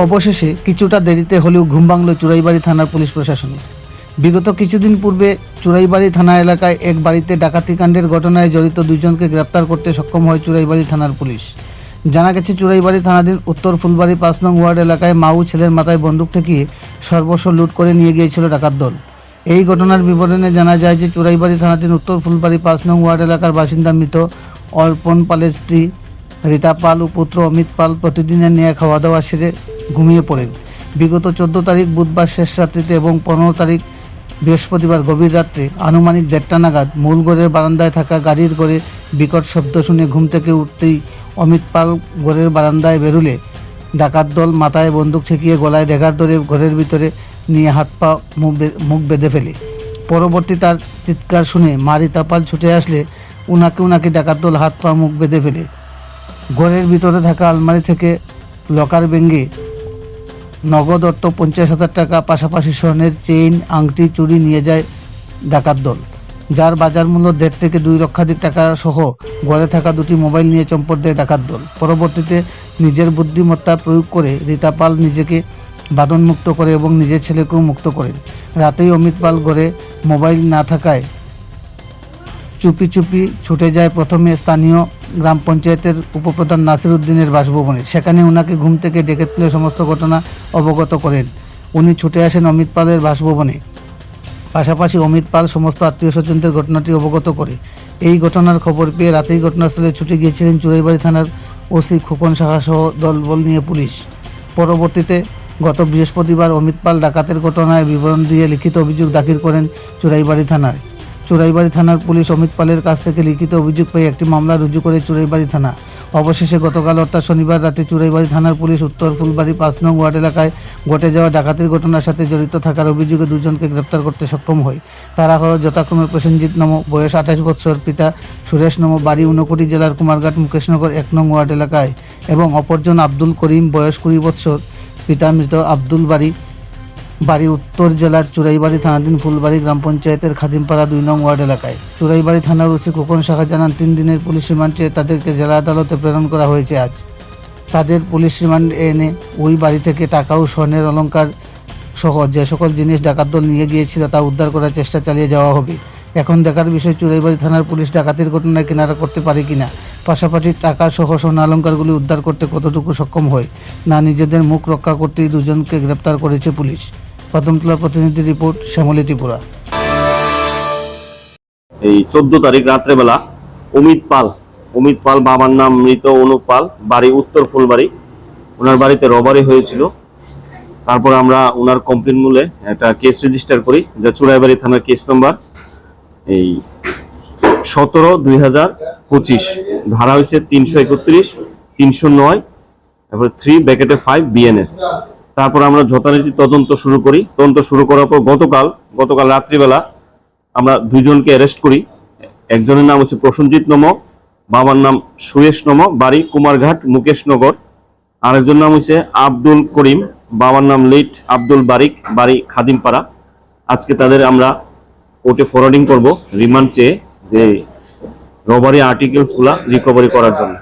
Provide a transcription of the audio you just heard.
অবশেষে কিছুটা দেরিতে হলেও ঘুম ভাঙল চুরাইবাড়ি থানার পুলিশ প্রশাসনের। বিগত কিছুদিন পূর্বে চুরাইবাড়ি থানা এলাকায় এক বাড়িতে ডাকাতিকাণ্ডের ঘটনায় জড়িত দুইজনকে গ্রেপ্তার করতে সক্ষম হয় চুরাইবাড়ি থানার পুলিশ। জানা গেছে, চুরাইবাড়ি থানাধীন উত্তর ফুলবাড়ি ৫ নং ওয়ার্ড এলাকায় মাউ ছেলের মাথায় বন্দুক ঠেকিয়ে সর্বস্ব লুট করে নিয়ে গিয়েছিল ডাকাত দল। এই ঘটনার বিবরণে জানা যায় যে চুরাইবাড়ি থানাধীন উত্তর ফুলবাড়ি ৫ নং ওয়ার্ড এলাকার বাসিন্দা মৃত অর্পণ পালের স্ত্রী রীতা পাল ও পুত্র অমিত পাল প্রতিদিনের নিয়ে খাওয়া দাওয়া সেরে ঘুমিয়ে পড়েন। বিগত ১৪ তারিখ বুধবার শেষ রাত্রিতে এবং ১৫ তারিখ বৃহস্পতিবার গভীর রাত্রে আনুমানিক ১:৩০ নাগাদ মূল ঘরের বারান্দায় থাকা গাড়ির ঘরে বিকট শব্দ শুনে ঘুম থেকে উঠতেই অমিত পাল ঘরের বারান্দায় বেরুলে ডাকাত দল মাথায় বন্দুক ঠেকিয়ে গলায় ড্যাগার ধরে ঘরের ভিতরে নিয়ে হাত পা মুখ বেঁধে ফেলে। পরবর্তী তার চিৎকার শুনে মা রীতা পাল ছুটে আসলে উনাকে ডাকাত দল হাত পা মুখ বেঁধে ফেলে। ঘরের ভিতরে থাকা আলমারি থেকে লকার ভেঙে নগদ অর্থ ৫০,০০০ টাকা, পাশাপাশি স্বর্ণের চেইন, আংটি, চুড়ি নিয়ে যায় ডাকাত দল, যার বাজার মূল্য ১.৫ থেকে ২ লক্ষাধিক টাকা সহ ঘরে থাকা দুটি মোবাইল নিয়ে চম্পট দেয় ডাকাত দল। পরবর্তীতে নিজের বুদ্ধিমত্তা প্রয়োগ করে রীতা পাল নিজেকে বাঁধনমুক্ত করে এবং নিজের ছেলেকেও মুক্ত করেন। রাতেই অমিত পাল ঘরে মোবাইল না থাকায় চুপি চুপি ছুটে যায় প্রথমে স্থানীয় গ্রাম পঞ্চায়েতের উপপ্রধান নাসির উদ্দিনের বাসভবনে। সেখানে উনাকে ঘুম থেকে ডেকে তুলে সমস্ত ঘটনা অবগত করেন। উনি ছুটে আসেন অমিত পালের বাসভবনে। পাশাপাশি অমিত পাল সমস্ত আত্মীয় স্বজনদের ঘটনাটি অবগত করে। এই ঘটনার খবর পেয়ে রাতেই ঘটনাস্থলে ছুটে গিয়েছিলেন চুরাইবাড়ি থানার ওসি খোকন সাহা সহ দলবল নিয়ে পুলিশ। পরবর্তীতে গত বৃহস্পতিবার অমিত পাল ডাকাতের ঘটনায় বিবরণ দিয়ে লিখিত অভিযোগ দাখিল করেন চুরাইবাড়ি থানায়। চুরাইবাড়ি থানার পুলিশ অমিত পালের কাছ থেকে লিখিত অভিযোগ পেয়ে একটি মামলা রুজু করে চুরাইবাড়ি থানা। অবশেষে গতকাল অর্থাৎ শনিবার রাতে চুরাইবাড়ি থানার পুলিশ উত্তর ফুলবাড়ি ৫ নং ওয়ার্ড এলাকায় ঘটে যাওয়া ডাকাতির ঘটনার সাথে জড়িত থাকার অভিযোগে দুজনকে গ্রেপ্তার করতে সক্ষম হয়। তারা হল যথাক্রমে প্রসেনজিৎ নম, বয়স ২৮ বছর, পিতা সুরেশ নম, বাড়ি ঊনকোটি জেলার কুমারঘাট মুকেশনগর ১ নং ওয়ার্ড এলাকায়, এবং অপরজন আব্দুল করিম, বয়স ২০ বছর, পিতা মৃত আব্দুল বাড়ি উত্তর জেলার চুরাইবাড়ি থানাধীন ফুলবাড়ি গ্রাম পঞ্চায়েতের খাদিমপাড়া ২ নং ওয়ার্ড এলাকায়। চুরাইবাড়ি থানার ওসি খোকন সাহা জানান, ৩ দিনের পুলিশ রিমান্ড চেয়ে তাদেরকে জেলা আদালতে প্রেরণ করা হয়েছে। আজ তাদের পুলিশ রিমান্ড এনে ওই বাড়ি থেকে টাকা ও স্বর্ণের অলংকার সহ যে সকল জিনিস ডাকাত দল নিয়ে গিয়েছিল তা উদ্ধার করার চেষ্টা চালিয়ে যাওয়া হবে। এখন দেখার বিষয় চুরাইবাড়ি থানার পুলিশ ডাকাতির ঘটনায় কিনারা করতে পারে কিনা, পাশাপাশি টাকা সহ স্বর্ণ অলংকারগুলি উদ্ধার করতে কতটুকু সক্ষম হয়। না নিজেদের মুখ রক্ষা করতেই দুজনকে গ্রেপ্তার করেছে পুলিশ। কদমতলার প্রতিনিধি রিপোর্ট, শ্যামলী ত্রিপুরা। এই ১৪ তারিখ রাত্রেবেলা অমিত পাল বাবার নাম মৃত অনুপ পাল, বাড়ি উত্তর ফুলবাড়ি, ওনার বাড়িতে রবারি হয়েছিল। তারপর আমরা ওনার কমপ্লেন মূলে একটা কেস রেজিস্টার করি, যা চুরাইবাড়ি থানার কেস নম্বর এই ১৭/২০২৫, ধারা হয়েছে ৩৩১, ৩০৯, তারপর 3/5 BNS। তারপর আমরা যথারীতি তদন্ত শুরু করি। তদন্ত শুরু করার পর গতকাল রাত্রিবেলা আমরা দুইজনকে অ্যারেস্ট করি। একজনের নাম হচ্ছে প্রসেনজিৎ নম, বাবার নাম সুয়েশ নম, বাড়ি কুমারঘাট মুকেশনগর। আরেকজন নাম হচ্ছে আব্দুল করিম, বাবার নাম লেট আব্দুল বারিক, বাড়ি খাদিমপাড়া। আজকে তাদের আমরা কোর্টে ফরওয়ার্ডিং করব রিমান্ড চেয়ে, যে রবারি আর্টিকেলসগুলা রিকভারি করার জন্য।